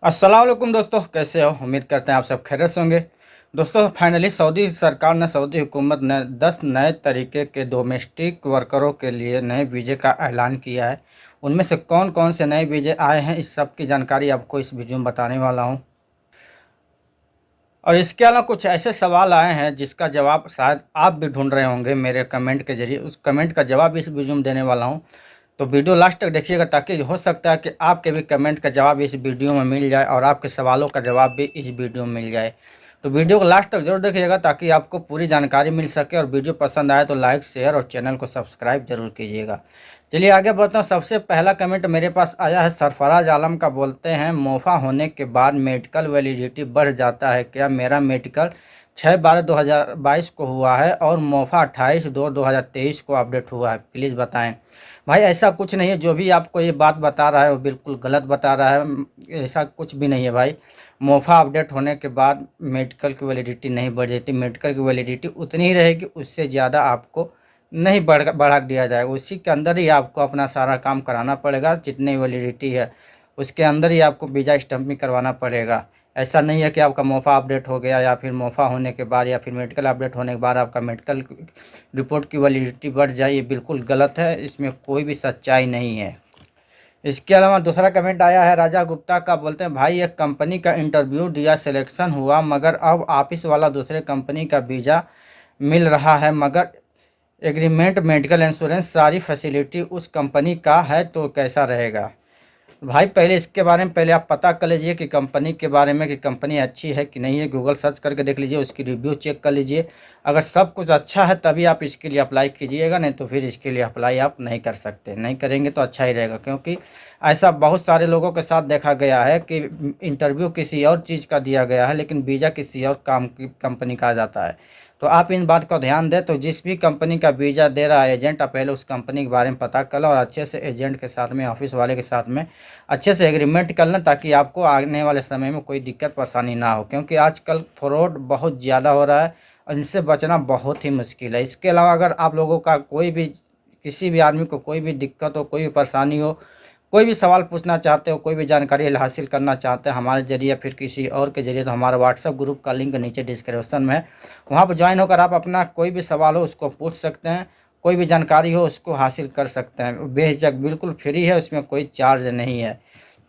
अस्सलाम वालेकुम दोस्तों, कैसे हो? उम्मीद करते हैं आप सब खैरियत से होंगे। दोस्तों, फाइनली सऊदी सरकार ने, सऊदी हुकूमत ने 10 नए तरीके के डोमेस्टिक वर्करों के लिए नए वीज़े का ऐलान किया है। उनमें से कौन कौन से नए वीज़े आए हैं, इस सब की जानकारी आपको इस वीडियो में बताने वाला हूं। और इसके अलावा कुछ ऐसे सवाल आए हैं जिसका जवाब शायद आप भी ढूंढ रहे होंगे मेरे कमेंट के जरिए। उस कमेंट का जवाब इस वीडियो में देने वाला हूं। तो वीडियो लास्ट तक देखिएगा, ताकि हो सकता है कि आपके भी कमेंट का जवाब इस वीडियो में मिल जाए और आपके सवालों का जवाब भी इस वीडियो में मिल जाए। तो वीडियो को लास्ट तक जरूर देखिएगा ताकि आपको पूरी जानकारी मिल सके। और वीडियो पसंद आए तो लाइक, शेयर और चैनल को सब्सक्राइब जरूर कीजिएगा। चलिए आगे बढ़ता हूँ। सबसे पहला कमेंट मेरे पास आया है सरफराज आलम का। बोलते हैं, मोफा होने के बाद मेडिकल वैलिडिटी बढ़ जाता है क्या? मेरा मेडिकल 6/12/2022 को हुआ है और मोफा 28/2/2023 को अपडेट हुआ है, प्लीज़ बताएं। भाई ऐसा कुछ नहीं है, जो भी आपको ये बात बता रहा है वो बिल्कुल गलत बता रहा है। ऐसा कुछ भी नहीं है भाई। मोफा अपडेट होने के बाद मेडिकल की वैलिडिटी नहीं बढ़ जाती। मेडिकल की वैलिडिटी उतनी ही रहेगी, उससे ज़्यादा आपको नहीं बढ़ा दिया जाएगा। उसी के अंदर ही आपको अपना सारा काम कराना पड़ेगा। जितनी वैलिडिटी है उसके अंदर ही आपको वीज़ा स्टम्पिंग करवाना पड़ेगा। ऐसा नहीं है कि आपका मोफा अपडेट हो गया या फिर मोफा होने के बाद या फिर मेडिकल अपडेट होने के बाद आपका मेडिकल रिपोर्ट की वैलिडिटी बढ़ जाए। ये बिल्कुल गलत है, इसमें कोई भी सच्चाई नहीं है। इसके अलावा दूसरा कमेंट आया है राजा गुप्ता का। बोलते हैं, भाई एक कंपनी का इंटरव्यू दिया, सिलेक्शन हुआ, मगर अब ऑफिस वाला दूसरे कंपनी का वीज़ा मिल रहा है, मगर एग्रीमेंट, मेडिकल इंश्योरेंस, सारी फैसिलिटी उस कंपनी का है, तो कैसा रहेगा? भाई पहले इसके बारे में पहले आप पता कर लीजिए कि कंपनी के बारे में, कि कंपनी अच्छी है कि नहीं है। गूगल सर्च करके देख लीजिए, उसकी रिव्यू चेक कर लीजिए। अगर सब कुछ अच्छा है तभी आप इसके लिए अप्लाई कीजिएगा, नहीं तो फिर इसके लिए अप्लाई आप नहीं कर सकते। नहीं करेंगे तो अच्छा ही रहेगा, क्योंकि ऐसा बहुत सारे लोगों के साथ देखा गया है कि इंटरव्यू किसी और चीज़ का दिया गया है लेकिन वीज़ा किसी और काम की कंपनी का आ जाता है। तो आप इन बात का ध्यान दें। तो जिस भी कंपनी का वीज़ा दे रहा है एजेंट, आप पहले उस कंपनी के बारे में पता कर लो और अच्छे से एजेंट के साथ में, ऑफिस वाले के साथ में अच्छे से एग्रीमेंट कर लें, ताकि आपको आने वाले समय में कोई दिक्कत परेशानी ना हो। क्योंकि आजकल फ्रॉड बहुत ज़्यादा हो रहा है और इनसे बचना बहुत ही मुश्किल है। इसके अलावा अगर आप लोगों का कोई भी, किसी भी आदमी को कोई भी दिक्कत हो, कोई भी परेशानी हो, कोई भी सवाल पूछना चाहते हो, कोई भी जानकारी हासिल करना चाहते हैं हमारे जरिए या फिर किसी और के जरिए, तो हमारा व्हाट्सएप ग्रुप का लिंक नीचे डिस्क्रिप्शन में है। वहाँ पर ज्वाइन होकर आप अपना कोई भी सवाल हो उसको पूछ सकते हैं, कोई भी जानकारी हो उसको हासिल कर सकते हैं। बेझिझक बिल्कुल फ्री है, उसमें कोई चार्ज नहीं है।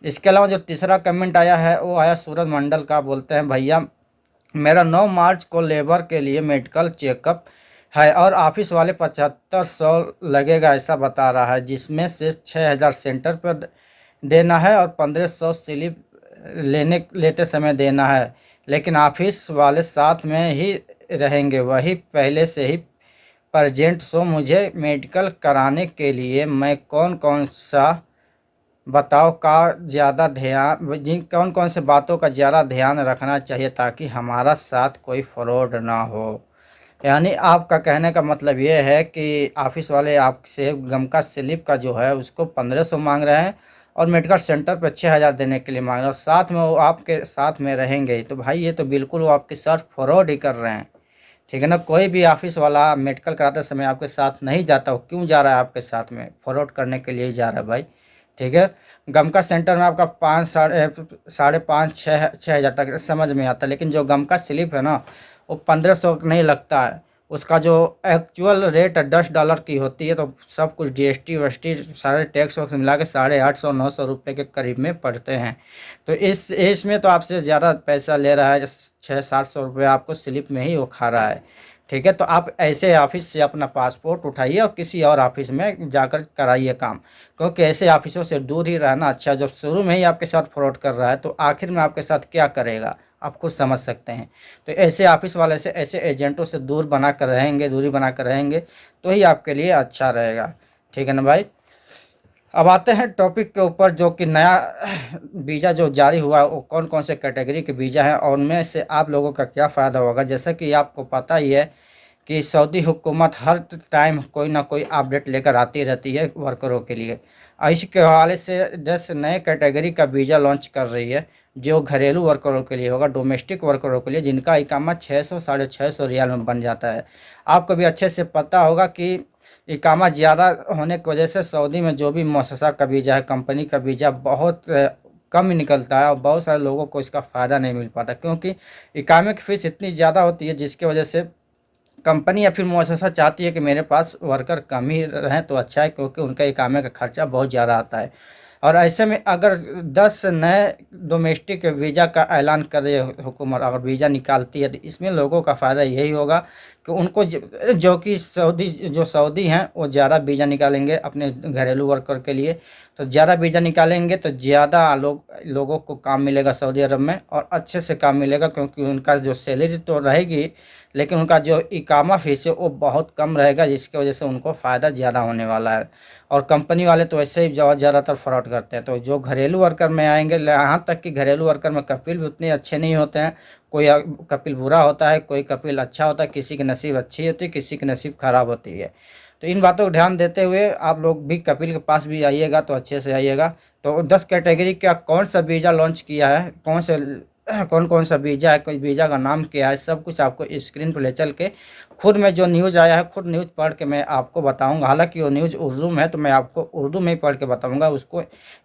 इसके अलावा जो तीसरा कमेंट आया है वो आया सूरज मंडल का। बोलते हैं, भैया मेरा 9 मार्च को लेबर के लिए मेडिकल चेकअप है और ऑफिस वाले 7500 लगेगा ऐसा बता रहा है, जिसमें से 6000 सेंटर पर देना है और 1500 स्लिप लेते समय देना है। लेकिन ऑफिस वाले साथ में ही रहेंगे, वही पहले से ही प्रजेंट। सो मुझे मेडिकल कराने के लिए मैं कौन कौन सा बताओ का ज़्यादा ध्यान, जिन कौन कौन से बातों का ज़्यादा ध्यान रखना चाहिए ताकि हमारा साथ कोई फ्रॉड ना हो? यानी आपका कहने का मतलब ये है कि ऑफिस वाले आपसे गम का स्लिप का जो है उसको 1500 मांग रहे हैं और मेडिकल सेंटर पर 6000 देने के लिए मांग रहे हैं, और साथ में वो आपके साथ में रहेंगे। तो भाई ये तो बिल्कुल वो आपके साथ फ्रॉड ही कर रहे हैं। ठीक है ना? कोई भी ऑफिस वाला मेडिकल कराते समय आपके साथ नहीं जाता, हो क्यों जा रहा है आपके साथ में? फ्रॉड करने के लिए ही जा रहा है भाई। ठीक है? गमका सेंटर में आपका 5 साढ़े 5 छः हज़ार तक समझ में आता है, लेकिन जो गमका स्लिप है ना वो 1500 नहीं लगता है। उसका जो एक्चुअल रेट $10 की होती है, तो सब कुछ जीएसटी वस्टी सारे टैक्स वैक्स मिला के 850 900 रुपये के करीब में पड़ते हैं। तो इसमें तो आपसे ज़्यादा पैसा ले रहा है, 600-700 रुपये आपको स्लिप में ही वो खा रहा है। ठीक है? तो आप ऐसे ऑफिस से अपना पासपोर्ट उठाइए और किसी और ऑफिस में जाकर कराइए काम, क्योंकि ऐसे ऑफिसों से दूर ही रहना अच्छा। जब शुरू में ही आपके साथ फ्रॉड कर रहा है तो आखिर में आपके साथ क्या करेगा आप खुद समझ सकते हैं। तो ऐसे ऑफिस वाले से, ऐसे एजेंटों से दूर बनाकर रहेंगे, दूरी बनाकर रहेंगे तो ही आपके लिए अच्छा रहेगा। ठीक है ना भाई? अब आते हैं टॉपिक के ऊपर, जो कि नया वीज़ा जो जारी हुआ है वो कौन कौन से कैटेगरी के वीज़ा हैं और उनमें से आप लोगों का क्या फ़ायदा होगा। जैसा कि आपको पता ही है कि सऊदी हुकूमत हर टाइम कोई ना कोई अपडेट लेकर आती रहती है वर्करों के लिए। और इसके हवाले से 10 नए कैटेगरी का वीज़ा लॉन्च कर रही है, जो घरेलू वर्करों के लिए होगा, डोमेस्टिक वर्करों के लिए, जिनका इकामा 600 साढ़े 600 रियाल में बन जाता है। आपको भी अच्छे से पता होगा कि इकामा ज़्यादा होने की वजह से सऊदी में जो भी मुअस्ससा का वीज़ा है, कंपनी का वीज़ा बहुत कम ही निकलता है और बहुत सारे लोगों को इसका फ़ायदा नहीं मिल पाता, क्योंकि इकामे की फ़ीस इतनी ज़्यादा होती है जिसकी वजह से कंपनी या फिर मुअस्ससा चाहती है कि मेरे पास वर्कर कम ही रहें तो अच्छा है, क्योंकि उनका इकामे का खर्चा बहुत ज़्यादा आता है। और ऐसे में अगर 10 नए डोमेस्टिक वीज़ा का ऐलान करे हुकूमत, अगर वीज़ा निकालती है, तो इसमें लोगों का फ़ायदा यही होगा कि उनको जो कि सऊदी हैं वो ज़्यादा वीज़ा निकालेंगे अपने घरेलू वर्कर के लिए। तो ज़्यादा वीज़ा निकालेंगे तो ज़्यादा लोगों को काम मिलेगा सऊदी अरब में, और अच्छे से काम मिलेगा, क्योंकि उनका जो सैलरी तो रहेगी लेकिन उनका जो इकामा फ़ीस है वो बहुत कम रहेगा, जिसकी वजह से उनको फ़ायदा ज़्यादा होने वाला है। और कंपनी वाले तो वैसे ही ज़्यादातर फ्रॉड करते हैं। तो जो घरेलू वर्कर में आएंगे, यहाँ तक कि घरेलू वर्कर में कपिल भी उतने अच्छे नहीं होते हैं। कोई कपिल बुरा होता है, कोई कपिल अच्छा होता है, किसी की नसीब अच्छी होती है, किसी की नसीब ख़राब होती है। तो इन बातों को ध्यान देते हुए आप लोग भी कपिल के पास भी आइएगा तो अच्छे से आइएगा। तो 10 कैटेगरी का कौन सा वीज़ा लॉन्च किया है, कौन कौन सा वीज़ा है, कोई वीज़ा का नाम क्या है, सब कुछ आपको स्क्रीन पर ले चल के खुद में जो न्यूज़ आया है, खुद न्यूज़ पढ़ के मैं आपको बताऊंगा। हालांकि वो न्यूज़ उर्दू में है तो मैं आपको उर्दू में ही पढ़ के बताऊंगा, उसको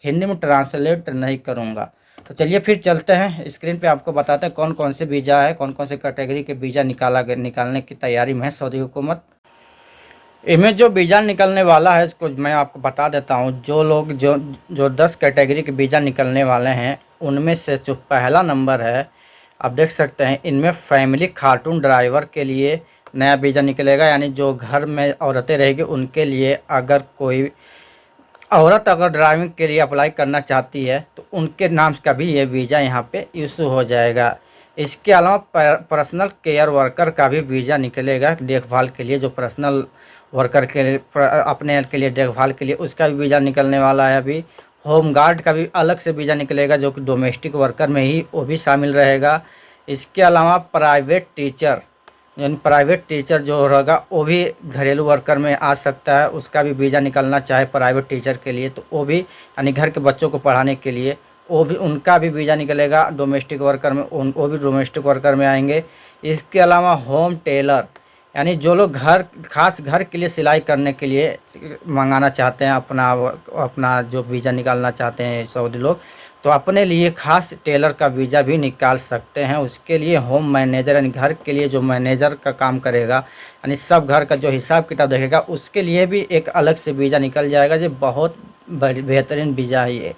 हिंदी में ट्रांसलेट नहीं करूंगा। तो चलिए फिर चलते हैं, स्क्रीन पे आपको बताते हैं कौन कौन से वीज़ा है, कौन कौन से कैटेगरी के वीज़ा निकालने की तैयारी में है सऊदी हुकूमत। इनमें जो वीज़ा निकलने वाला है इसको मैं आपको बता देता हूँ। जो लोग जो 10 कैटेगरी के वीज़ा निकलने वाले हैं उनमें से जो पहला नंबर है, आप देख सकते हैं, इनमें फैमिली खातून ड्राइवर के लिए नया वीज़ा निकलेगा। यानी जो घर में औरतें रहेगी उनके लिए, अगर कोई औरत अगर ड्राइविंग के लिए अप्लाई करना चाहती है तो उनके नाम का भी ये वीज़ा यहाँ पे इशू हो जाएगा। इसके अलावा पर्सनल केयर वर्कर का भी वीज़ा निकलेगा देखभाल के लिए, जो पर्सनल वर्कर के लिए अपने के लिए देखभाल के लिए, उसका भी वीज़ा निकलने वाला है अभी। होम गार्ड का भी अलग से वीज़ा निकलेगा जो कि डोमेस्टिक वर्कर में ही वो भी शामिल रहेगा। इसके अलावा प्राइवेट टीचर, यानी प्राइवेट टीचर जो रहेगा वो भी घरेलू वर्कर में आ सकता है, उसका भी वीज़ा निकलना चाहे प्राइवेट टीचर के लिए तो वो भी, यानी घर के बच्चों को पढ़ाने के लिए, वो भी उनका भी वीज़ा निकलेगा डोमेस्टिक वर्कर में, वो भी डोमेस्टिक वर्कर में आएंगे। इसके अलावा होम टेलर, यानी जो लोग खास घर के लिए सिलाई करने के लिए मंगाना चाहते हैं, अपना जो वीज़ा निकालना चाहते हैं सऊदी लोग, तो अपने लिए खास टेलर का वीज़ा भी निकाल सकते हैं। उसके लिए होम मैनेजर, यानी घर के लिए जो मैनेजर का काम करेगा, यानी सब घर का जो हिसाब किताब देखेगा, उसके लिए भी एक अलग से वीज़ा निकल जाएगा। जो बहुत बेहतरीन वीज़ा है ये।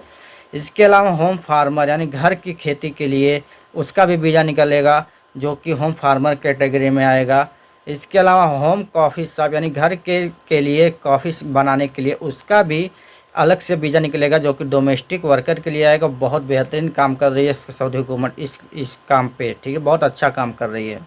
इसके अलावा होम फार्मर, यानी घर की खेती के लिए, उसका भी वीज़ा निकलेगा जो कि होम फार्मर कैटेगरी में आएगा। इसके अलावा होम कॉफ़ी शॉप, यानी घर के लिए कॉफ़ी बनाने के लिए, उसका भी अलग से वीज़ा निकलेगा जो कि डोमेस्टिक वर्कर के लिए आएगा। बहुत बेहतरीन काम कर रही है सऊदी हुकूमत इस काम पे, ठीक है, बहुत अच्छा काम कर रही है।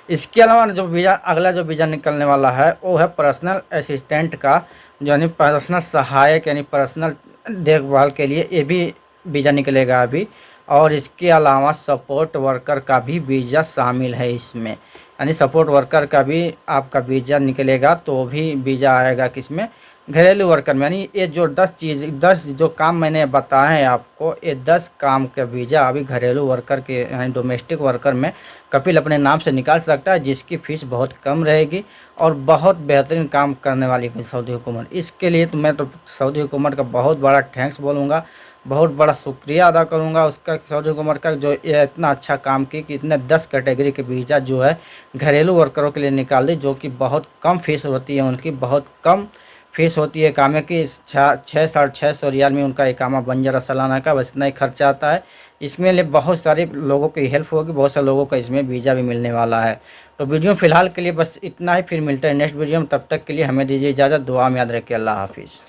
इसके अलावा जो वीज़ा अगला जो वीज़ा निकलने वाला है वो है पर्सनल असिस्टेंट का, यानी पर्सनल सहायक, यानी पर्सनल देखभाल के लिए, ये भी वीज़ा निकलेगा अभी। और इसके अलावा सपोर्ट वर्कर का भी वीज़ा शामिल है इसमें, यानी सपोर्ट वर्कर का भी आपका वीज़ा निकलेगा, तो भी वीज़ा आएगा किसमें, घरेलू वर्कर में। यानी ये जो 10 जो काम मैंने बताए हैं आपको, ये 10 काम का वीज़ा अभी घरेलू वर्कर के, यानी डोमेस्टिक वर्कर में कपिल अपने नाम से निकाल सकता है, जिसकी फ़ीस बहुत कम रहेगी और बहुत बेहतरीन काम करने वाली है सऊदी हुकूमत। इसके लिए तो मैं तो सऊदी हुकूमत का बहुत बड़ा थैंक्स बोलूँगा, बहुत बड़ा शुक्रिया अदा करूँगा उसका, सऊदी हुकूमत का, जो ये इतना अच्छा काम की कि इतने 10 कैटेगरी के वीज़ा जो है घरेलू वर्करों के लिए निकाल दी, जो कि बहुत कम फ़ीस होती है उनकी, बहुत कम फ़ीस होती है इकामे की। 600 रियाल में उनका इकामा बन जा रहा सालाना का, बस इतना ही खर्चा आता है। इसमें लिए बहुत सारे लोगों की हेल्प होगी, बहुत सारे लोगों का इसमें वीज़ा भी मिलने वाला है। तो वीडियो फ़िलहाल के लिए बस इतना ही, फिर मिलते हैं नेक्स्ट वीडियो में। तब तक के लिए हमें दीजिए इजाज़त, दुआ में याद रखिए, अल्लाह हाफिज़।